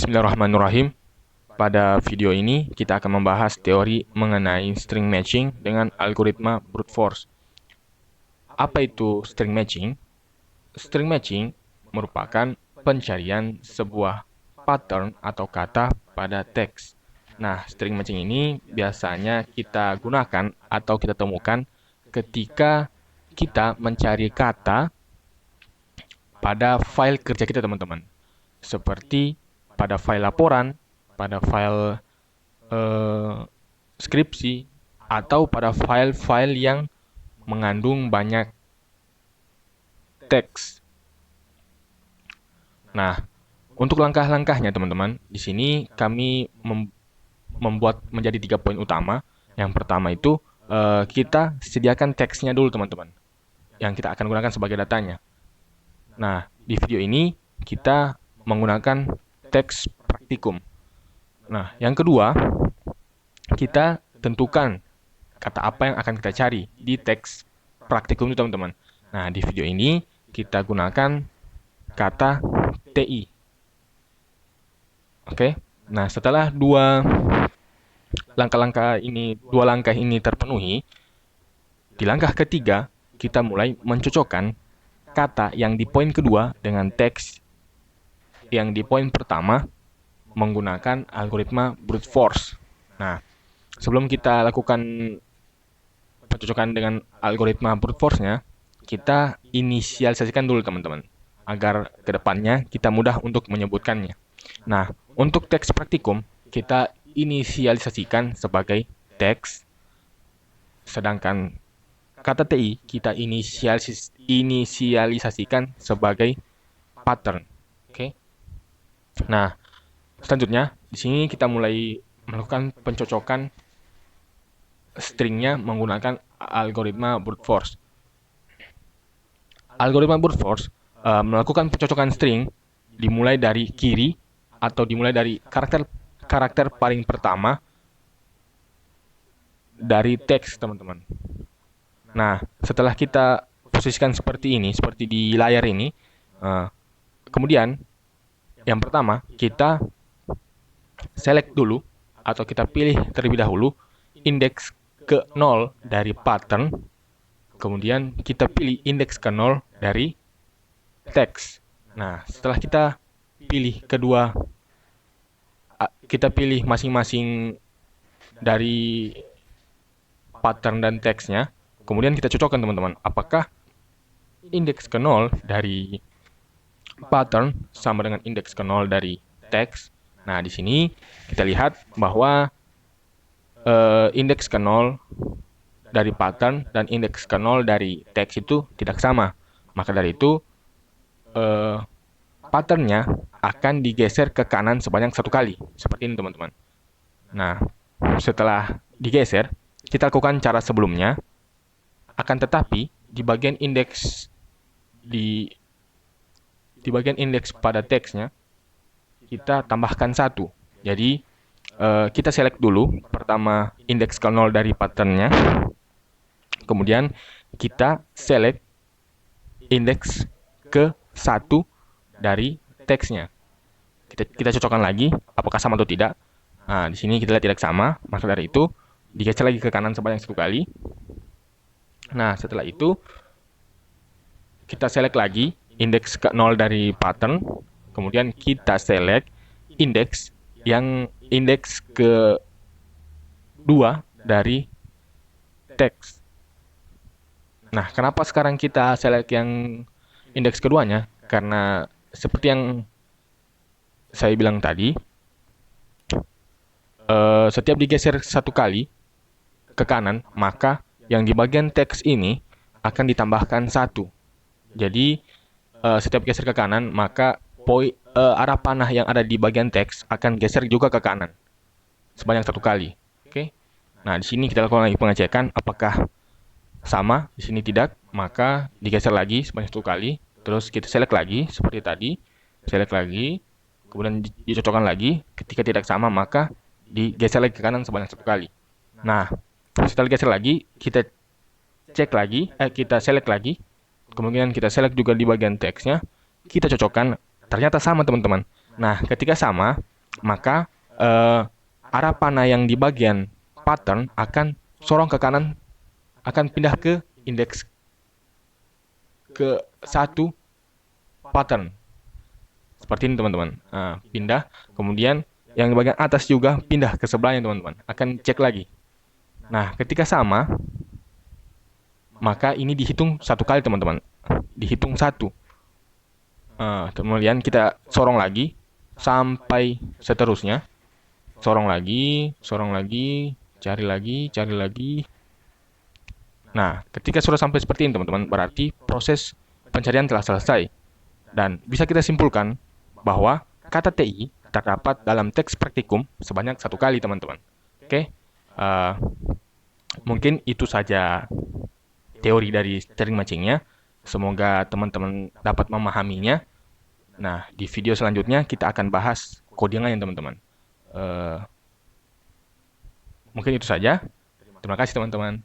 Bismillahirrahmanirrahim. Pada video ini kita akan membahas teori mengenai string matching dengan algoritma brute force. Apa itu string matching? String matching merupakan pencarian sebuah pattern atau kata pada teks. Nah, string matching ini biasanya kita gunakan atau kita temukan ketika kita mencari kata pada file kerja kita, teman-teman. Seperti pada file laporan, pada file skripsi, atau pada file-file yang mengandung banyak teks. Nah, untuk langkah-langkahnya, teman-teman, di sini kami membuat menjadi 3 poin utama. Yang pertama itu kita sediakan teksnya dulu, teman-teman, yang kita akan gunakan sebagai datanya. Nah, di video ini kita menggunakan teks praktikum. Nah, yang kedua, kita tentukan kata apa yang akan kita cari di teks praktikum itu, teman-teman. Nah, di video ini kita gunakan kata TI. Oke. Nah, setelah dua langkah ini terpenuhi, di langkah ketiga kita mulai mencocokkan kata yang di poin kedua dengan teks yang di poin pertama menggunakan algoritma brute force. Nah, sebelum kita lakukan pencocokan dengan algoritma brute force-nya, kita inisialisasikan dulu, teman-teman, agar kedepannya kita mudah untuk menyebutkannya. Nah, untuk teks praktikum, kita inisialisasikan sebagai teks, sedangkan kata TI kita inisialisasikan sebagai pattern. Oke. Nah, selanjutnya di sini kita mulai melakukan pencocokan stringnya menggunakan algoritma brute force. Algoritma brute force melakukan pencocokan string dimulai dari kiri atau dimulai dari karakter paling pertama dari teks, teman-teman. Nah, setelah kita posisikan seperti ini, seperti di layar ini, kemudian yang pertama kita select dulu atau kita pilih terlebih dahulu indeks ke 0 dari pattern, kemudian kita pilih indeks ke 0 dari teks. Nah, setelah kita pilih masing-masing dari pattern dan teksnya, kemudian kita cocokkan, teman-teman, apakah indeks ke 0 dari pattern sama dengan indeks ke 0 dari teks. Nah, di sini kita lihat bahwa indeks ke 0 dari pattern dan indeks ke 0 dari teks itu tidak sama. Maka dari itu patternnya akan digeser ke kanan sebanyak 1 kali. Seperti ini, teman-teman. Nah, setelah digeser, kita lakukan cara sebelumnya. Akan tetapi di bagian indeks pada teksnya kita tambahkan 1. Jadi kita select dulu pertama indeks ke 0 dari patternnya, kemudian kita select indeks ke 1 dari teksnya. Kita cocokkan lagi apakah sama atau tidak. Nah, di sini kita lihat tidak sama, maka dari itu digeser lagi ke kanan sebanyak 1 kali. Nah, setelah itu kita select lagi indeks ke 0 dari pattern, kemudian kita select indeks ke 2 dari teks. Nah, kenapa sekarang kita select yang indeks keduanya? Karena seperti yang saya bilang tadi, setiap digeser 1 kali ke kanan, maka yang di bagian teks ini akan ditambahkan 1. Jadi, setiap geser ke kanan, maka arah panah yang ada di bagian teks akan geser juga ke kanan sebanyak 1 kali. Oke. Nah, di sini kita lakukan lagi pengecekan apakah sama. Di sini tidak, maka digeser lagi sebanyak 1 kali. Terus kita select lagi seperti tadi, select lagi, kemudian dicocokkan lagi. Ketika tidak sama, maka digeser lagi ke kanan sebanyak 1 kali. Nah, setelah digeser lagi, kita kita select lagi, kemudian kita select juga di bagian teksnya, kita cocokkan, ternyata sama, teman-teman. Nah, ketika sama, maka arah panah yang di bagian pattern akan sorong ke kanan, akan pindah ke indeks ke satu pattern. Seperti ini teman-teman. Pindah, kemudian yang di bagian atas juga pindah ke sebelahnya teman-teman. Akan cek lagi. Nah, ketika sama, maka ini dihitung satu kali teman-teman. Dihitung satu. Kemudian kita sorong lagi sampai seterusnya. Sorong lagi, cari lagi. Nah, ketika sudah sampai seperti ini teman-teman, berarti proses pencarian telah selesai. Dan bisa kita simpulkan bahwa kata TI terdapat dalam teks praktikum sebanyak satu kali teman-teman. Oke, mungkin itu saja teori dari string matching-nya. Semoga teman-teman dapat memahaminya. Nah, di video selanjutnya kita akan bahas codingannya teman-teman. Mungkin itu saja. Terima kasih teman-teman.